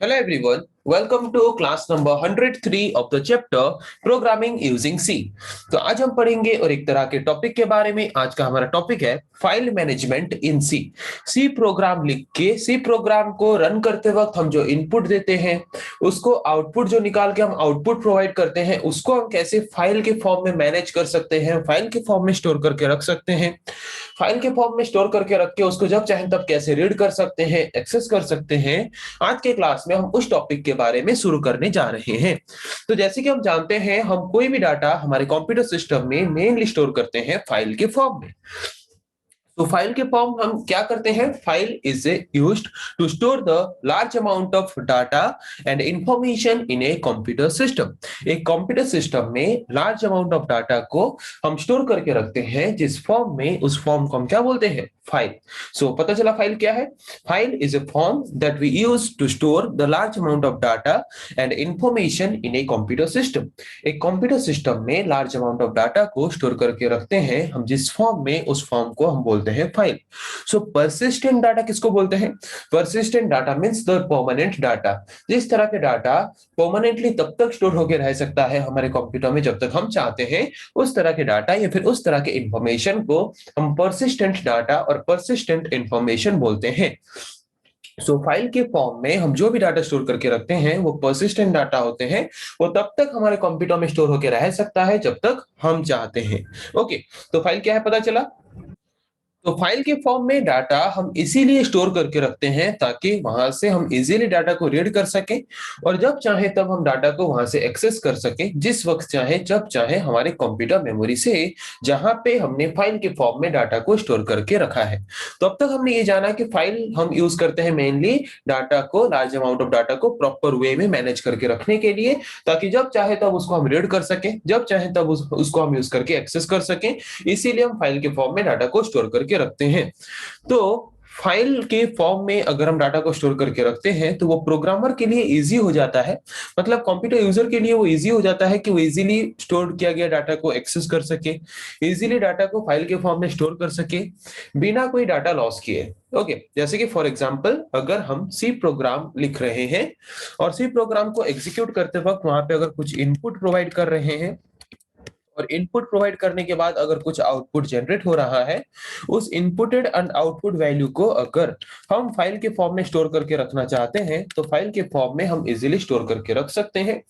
Hello everyone, welcome to class number 103 of the chapter Programming using C। तो आज हम पढ़ेंगे और एक तरह के टॉपिक के बारे में। आज का हमारा टॉपिक है फाइल मैनेजमेंट इन सी। सी प्रोग्राम लिख के सी प्रोग्राम को रन करते वक्त हम जो इनपुट देते हैं उसको आउटपुट जो निकाल के हम आउटपुट प्रोवाइड करते हैं उसको हम कैसे फाइल के फॉर्म में मैनेज कर सकते हैं, फाइल के फॉर्म में स्टोर करके रख सकते हैं, फाइल के फॉर्म में स्टोर करके रख के उसको जब चाहें तब कैसे रीड कर सकते हैं, एक्सेस कर सकते हैं। आज के क्लास में हम उस टॉपिक के बारे में शुरू करने जा रहे हैं। तो जैसे कि हम जानते हैं, हम कोई भी डाटा हमारे कंप्यूटर सिस्टम में मेनली स्टोर करते हैं फाइल के फॉर्म में। तो फाइल के फॉर्म हम क्या करते हैं, file is used to store the large amount of data and information in a computer system. एक कंप्यूटर सिस्टम में लार्ज अमाउंट ऑफ डाटा को हम स्टोर करके रखते हैं जिस फॉर्म में, उस फॉर्म को हम क्या बोलते हैं, फाइल। सो पता चला फाइल क्या है। File is a form that we use to store the large amount of data and information in a computer system. एक कंप्यूटर सिस्टम में लार्ज अमाउंट ऑफ डाटा को स्टोर करके रखते हैं हम जिस फॉर्म में, उस फॉर्म को हम बोलते हैं फाइल। सो परसिस्टेंट डाटा किसको बोलते हैं? Persistent data means the permanent data. जिस तरह के डाटा परमानेंटली तब तक स्टोर होकर रह सकता है हमारे कंप्यूटर में जब तक हम चाहते हैं, उस तरह के डाटा या फिर उस तरह के इंफॉर्मेशन को हम परसिस्टेंट डाटा और परसिस्टेंट इंफॉर्मेशन बोलते हैं। सो फाइल के फॉर्म में हम जो भी डाटा स्टोर करके रखते हैं वो परसिस्टेंट डाटा होते हैं। वो तब तक हमारे कंप्यूटर में स्टोर होकर रह सकता है जब तक हम चाहते हैं। ओके, तो फाइल क्या है पता चला। तो फाइल के फॉर्म में डाटा हम इसीलिए स्टोर करके रखते हैं ताकि वहां से हम इजीली डाटा को रीड कर सकें और जब चाहे तब हम डाटा को वहां से एक्सेस कर सकें, जिस वक्त चाहे जब चाहे, हमारे कंप्यूटर मेमोरी से, जहां पे हमने फाइल के फॉर्म में डाटा को स्टोर करके रखा है। तो अब तक हमने ये जाना कि फाइल हम यूज करते हैं मेनली डाटा को, लार्ज अमाउंट ऑफ डाटा को प्रॉपर वे में मैनेज करके रखने के लिए, ताकि जब चाहे तब उसको हम रीड कर सकें, जब चाहे तब उसको हम यूज करके एक्सेस कर सकें। इसीलिए हम फाइल के फॉर्म में डाटा को स्टोर करके रखते हैं। तो फाइल के फॉर्म में अगर हम डाटा को स्टोर करके रखते हैं तो वो प्रोग्रामर के लिए इजी हो जाता है, मतलब कंप्यूटर यूजर के लिए वो इजी हो जाता है कि वो इजीली स्टोर किया गया डाटा को एक्सेस कर सके, इजीली डाटा को फाइल के फॉर्म में स्टोर कर सके बिना कोई डाटा लॉस किए। ओके, जैसे कि फॉर एग्जांपल अगर हम सी प्रोग्राम लिख रहे हैं और सी प्रोग्राम को एग्जीक्यूट करते वक्त वहां पे अगर कुछ इनपुट प्रोवाइड कर रहे हैं और इनपुट प्रोवाइड करने के बाद अगर कुछ आउटपुट जनरेट हो रहा है, उस इनपुटेड एंड आउटपुट वैल्यू को अगर हम फाइल के फॉर्म में स्टोर करके रखना चाहते हैं तो फाइल के फॉर्म में हम इजीली स्टोर करके रख सकते हैं।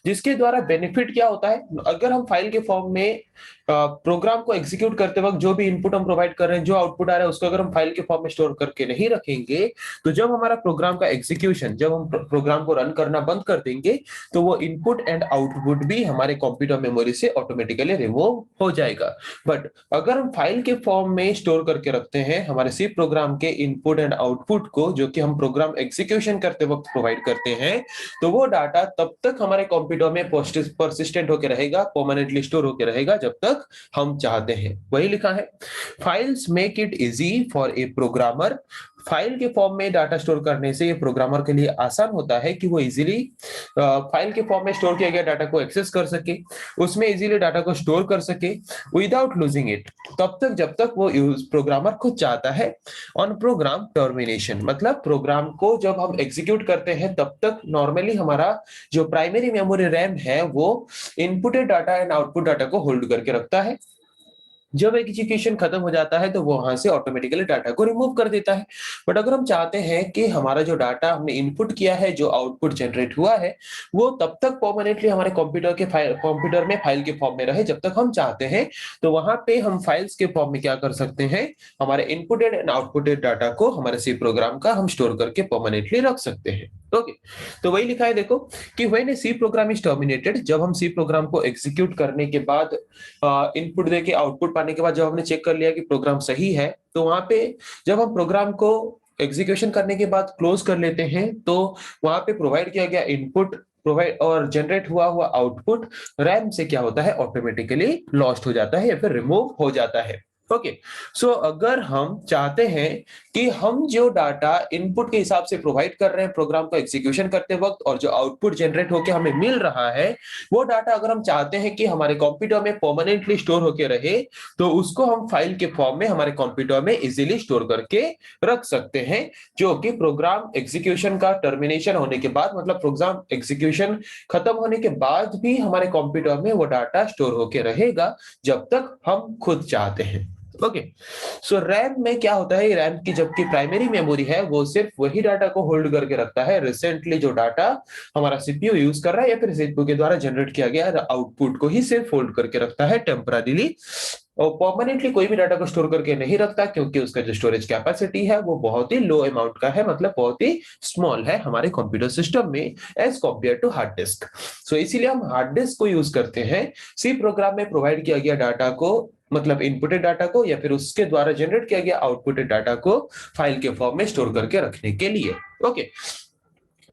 जिसके द्वारा बेनिफिट क्या होता है, अगर हम फाइल के फॉर्म में प्रोग्राम को एग्जीक्यूट करते वक्त जो भी इनपुट हम प्रोवाइड कर रहे हैं, जो आउटपुट आ रहा है, उसको अगर हम फाइल के फॉर्म में स्टोर करके नहीं रखेंगे तो जब हमारा प्रोग्राम का एग्जीक्यूशन, जब हम प्रोग्राम को रन करना बंद कर देंगे तो वो इनपुट एंड आउटपुट भी हमारे कंप्यूटर मेमोरी से ऑटोमेटिकली रिमूव हो जाएगा। बट अगर हम फाइल के फॉर्म में स्टोर करके रखते हैं हमारे सी प्रोग्राम के इनपुट एंड आउटपुट को, जो कि हम प्रोग्राम एग्जीक्यूशन करते वक्त प्रोवाइड करते हैं, तो वो डाटा तब तक हमारे कंप्यूटर में परसिस्टेंट होकर रहेगा, परमानेंटली स्टोर होकर रहेगा जब तक हम चाहते हैं। वही लिखा है, files make it easy for a programmer. File के फॉर्म में डाटा स्टोर करने से ये प्रोग्रामर के लिए आसान होता है कि वो इजीली फाइल के फॉर्म में स्टोर किया गया डाटा को एक्सेस कर सके, उसमें इजीली डाटा को स्टोर कर सके विदाउट लूजिंग इट, तब तक जब तक वो प्रोग्रामर खुद चाहता है। ऑन प्रोग्राम टर्मिनेशन, मतलब प्रोग्राम को जब हम एग्जीक्यूट करते हैं तब तक नॉर्मली हमारा जो प्राइमरी मेमोरी रैम है वो inputted data and output data को होल्ड करके रखता है। जब एग्जीक्यूशन खत्म हो जाता है तो वो वहां से ऑटोमेटिकली डाटा को रिमूव कर देता है। बट अगर हम चाहते हैं कि हमारा जो डाटा हमने इनपुट किया है, जो आउटपुट जनरेट हुआ है, वो तब तक परमानेंटली हमारे कंप्यूटर में फाइल के फॉर्म में रहे जब तक हम चाहते हैं, तो वहां पे हम फाइल्स के फॉर्म में क्या कर सकते हैं, हमारे इनपुटेड एंड आउटपुटेड डाटा को हमारे सी प्रोग्राम का हम स्टोर करके परमानेंटली रख सकते हैं। ओके, तो वही लिखा है देखो कि when a C program is terminated, जब हम सी प्रोग्राम को एग्जीक्यूट करने के बाद इनपुट देके आउटपुट पाने के बाद जब हमने चेक कर लिया कि प्रोग्राम सही है, तो वहां पे जब हम प्रोग्राम को एग्जीक्यूशन करने के बाद क्लोज कर लेते हैं तो वहां पे प्रोवाइड किया गया इनपुट प्रोवाइड और जनरेट हुआ हुआ आउटपुट रैम से क्या होता है, ऑटोमेटिकली लॉस्ट हो जाता है या फिर रिमूव हो जाता है। ओके, सो अगर हम चाहते हैं कि हम जो डाटा इनपुट के हिसाब से प्रोवाइड कर रहे हैं प्रोग्राम को एग्जीक्यूशन करते वक्त, और जो आउटपुट जनरेट होकर हमें मिल रहा है, वो डाटा अगर हम चाहते हैं कि हमारे कंप्यूटर में परमानेंटली स्टोर होकर रहे, तो उसको हम फाइल के फॉर्म में हमारे कंप्यूटर में इजीली स्टोर करके रख सकते हैं, जो कि प्रोग्राम एग्जीक्यूशन का टर्मिनेशन होने के बाद, मतलब प्रोग्राम एग्जीक्यूशन खत्म होने के बाद भी हमारे कंप्यूटर में वो डाटा स्टोर होके रहेगा जब तक हम खुद चाहते हैं। ओके, सो रैम में क्या होता है, रैम की जबकि प्राइमरी मेमोरी है वो सिर्फ वही डाटा को होल्ड करके रखता है, रिसेंटली जो डाटा हमारा सीपीयू यूज कर रहा है या फिर सीपीयू के द्वारा जनरेट किया गया आउटपुट को ही सिर्फ होल्ड करके रखता है टेम्पररीली, और परमानेंटली कोई भी डाटा को स्टोर करके नहीं रखता, क्योंकि उसका जो स्टोरेज कैपेसिटी है वो बहुत ही लो अमाउंट का है, मतलब बहुत ही स्मॉल है हमारे कंप्यूटर सिस्टम में as compare to hard disk. So इसीलिए हम हार्ड डिस्क को यूज करते हैं सी प्रोग्राम में प्रोवाइड किया गया डाटा को, मतलब इनपुटेड डाटा को या फिर उसके द्वारा जनरेट किया गया आउटपुटेड डाटा को फाइल के फॉर्म में स्टोर करके रखने के लिए। ओके,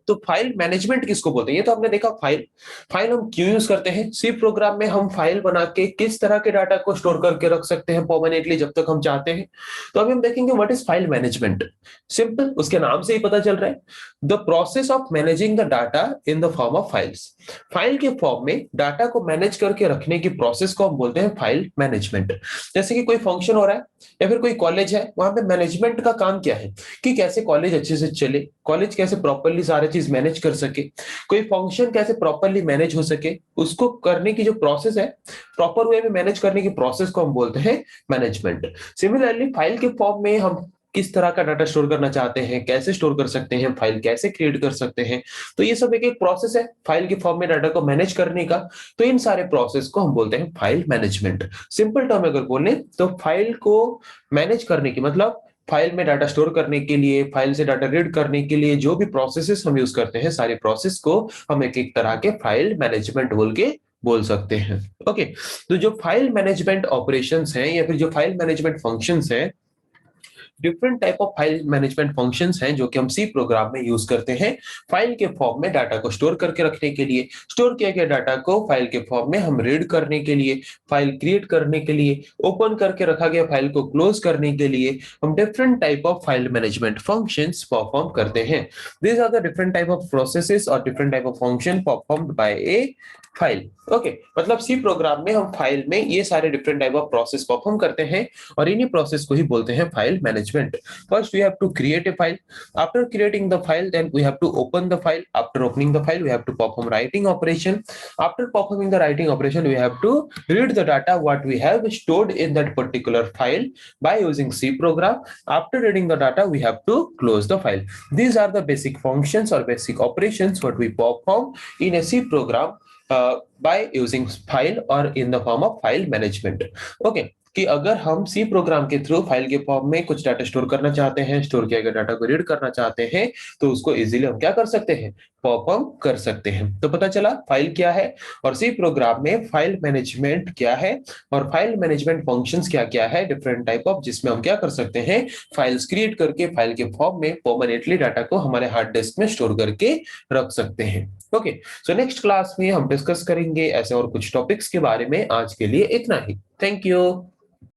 तो फाइल मैनेजमेंट किसको बोलते हैं, ये तो हमने देखा। फाइल फाइल हम क्यों यूज करते हैं, सी प्रोग्राम में हम फाइल बना के किस तरह के डाटा को स्टोर करके रख सकते हैं परमानेंटली जब तक हम चाहते हैं। तो अभी हम देखेंगे what is file management. Simple, उसके नाम से ही पता चल रहा है, the process of managing the data in the form of files. File के फॉर्म में डाटा को मैनेज करके रखने की प्रोसेस को हम बोलते हैं फाइल मैनेजमेंट। जैसे कि कोई फंक्शन हो रहा है या फिर कोई कॉलेज है, वहां पे मैनेजमेंट का काम क्या है कि कैसे कॉलेज अच्छे से चले, कॉलेज कैसे प्रॉपरली सारे चीज मैनेज कर सके, कोई फंक्शन कैसे प्रॉपरली मैनेज हो सके, उसको करने की जो प्रोसेस है, प्रॉपर वे में मैनेज करने की प्रोसेस को हम बोलते हैं मैनेजमेंट। सिमिलरली फाइल के फॉर्म में हम किस तरह का डाटा स्टोर करना चाहते हैं, कैसे स्टोर कर सकते हैं, फाइल कैसे क्रिएट कर सकते हैं, तो ये सब एक एक प्रोसेस है फाइल के फॉर्म में डाटा को मैनेज करने का। तो इन सारे प्रोसेस को हम बोलते हैं फाइल मैनेजमेंट। सिंपल टर्म अगर बोले तो फाइल को मैनेज करने की मतलब फाइल में डाटा स्टोर करने के लिए, फाइल से डाटा रीड करने के लिए जो भी प्रोसेसेस हम यूज करते हैं, सारे प्रोसेस को हम एक एक तरह के फाइल मैनेजमेंट बोल सकते हैं। ओके, तो जो फाइल मैनेजमेंट ऑपरेशंस हैं या फिर जो फाइल मैनेजमेंट फंक्शंस हैं, different type of file management functions हैं जो कि हम सी प्रोग्राम में यूज करते हैं फाइल के फॉर्म में डाटा को स्टोर करके रखने के लिए, स्टोर किया गया डाटा को फाइल के फॉर्म में हम रीड करने के लिए, फाइल क्रिएट करने के लिए, ओपन करके रखा गया फाइल को क्लोज करने के लिए हम different type of file management functions perform करते हैं। These are the different type of processes और different type of function performed by a file. Okay, मतलब सी प्रोग्राम में हम फाइल में ये सारे different type of process perform करते हैं और इन्हीं प्रोसेस को ही बोलते हैं file management. First we have to create a file, after creating the file then we have to open the file, after opening the file we have to perform writing operation, after performing the writing operation we have to read the data what we have stored in that particular file by using C program. After reading the data we have to close the file. These are the basic functions or basic operations what we perform in a C program by using file or in the form of file management. Okay, कि अगर हम C program के through file के form में कुछ data store करना चाहते हैं, स्टोर किया गया डाटा को रीड करना चाहते हैं, तो उसको इजीली हम क्या कर सकते हैं, परफॉर्म कर सकते हैं। तो पता चला फाइल क्या है और सी प्रोग्राम में फाइल मैनेजमेंट क्या है और फाइल मैनेजमेंट फंक्शंस क्या क्या है, डिफरेंट टाइप ऑफ, जिसमें हम क्या कर सकते हैं, फाइल्स क्रिएट करके फाइल के फॉर्म में परमानेंटली डाटा को हमारे हार्ड डिस्क में स्टोर करके रख सकते हैं। ओके, सो नेक्स्ट क्लास में हम डिस्कस करेंगे ऐसे और कुछ टॉपिक्स के बारे में। आज के लिए इतना ही। Thank you.